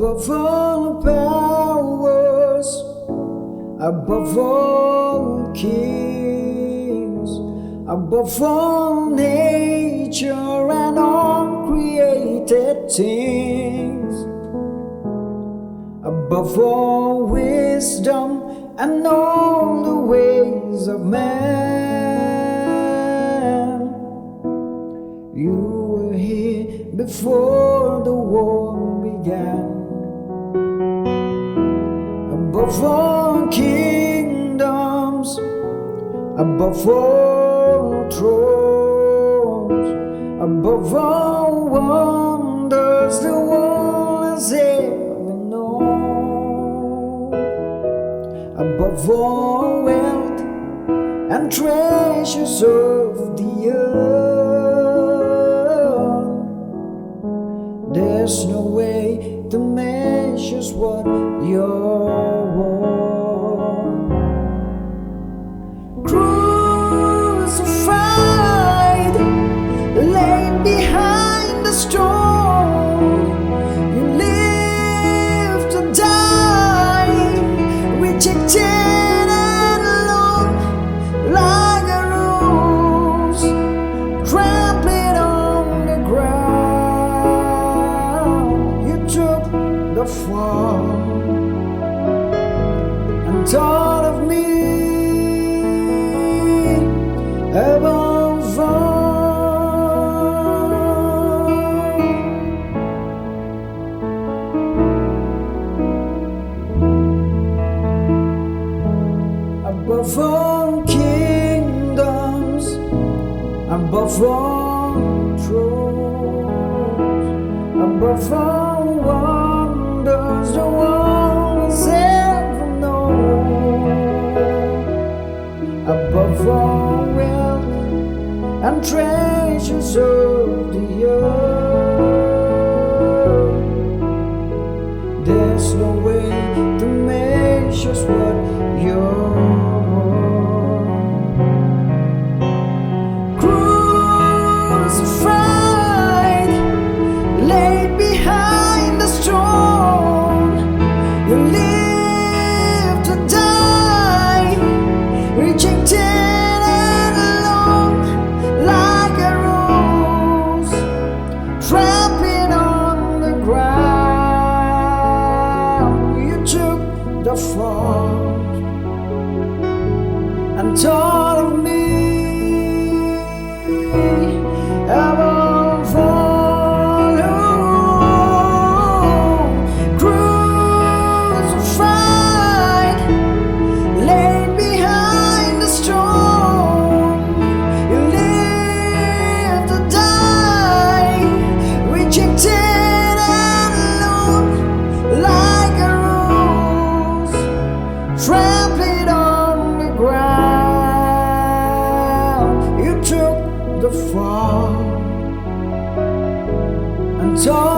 above all powers, above all kings, above all nature and all created things, above all wisdom and all the ways of man. You were here before the world began. Above all kingdoms, above all thrones, above all wonders the world has ever known, above all wealth and treasures of the earth, there's no way to measure what you're worth. Crucified, laid behind the stone, you live to die, rejected and alone, like a rose, trampled on the ground. You took the fall and thought of me above all. Above all kingdoms, above all thrones, above all wonders the world has ever known, above all wealth and treasures of the earth, there's no way to measure what you're worth. Crucified, laid behind the stone, you live to die, rejected and alone, like a rose, trampled on the ground. You took the fall and thought of me above all. Crucified, laid behind the stone, you live to die, rejected and alone, like a rose, trampled on the ground. You took the fall and told